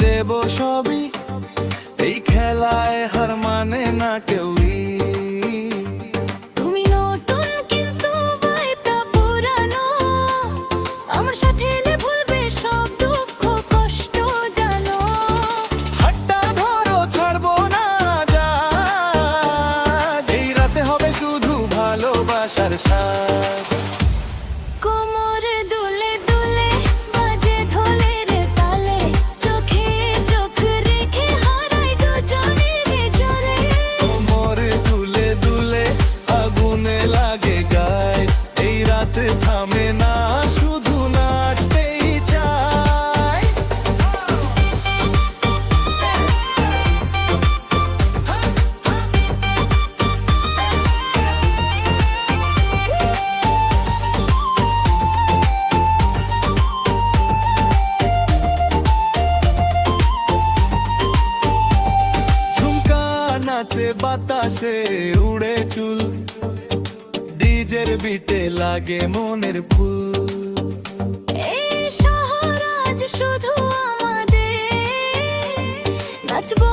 দেব সবই, এই খেলায় হার মানে না কেউই। তুমি নতুন কিন্তু ভাইটা পুরানো, আমার সাথে এলে ভুলবে সব দুঃখ কষ্ট জানো। হাতটা ধরো ছাড়বো না, যা এই রাতে হবে শুধু ভালোবাসার সাজ। কোমরে দুলে দুলে বাজে ঢোলের তালে, চোখে চোখ রেখে হারাই দুজনের জলে। কোমরে দুলে দুলে আগুনে লাগে গায়, এই রাতে থামে না শুধু নাচতেই চায়। ঝুমকা নাচে বাতাসে উড়ে চুল, ডিজের বিটে লাগে মনের ফুল। এই শহর আজ শুধু আমাদের, নাচবো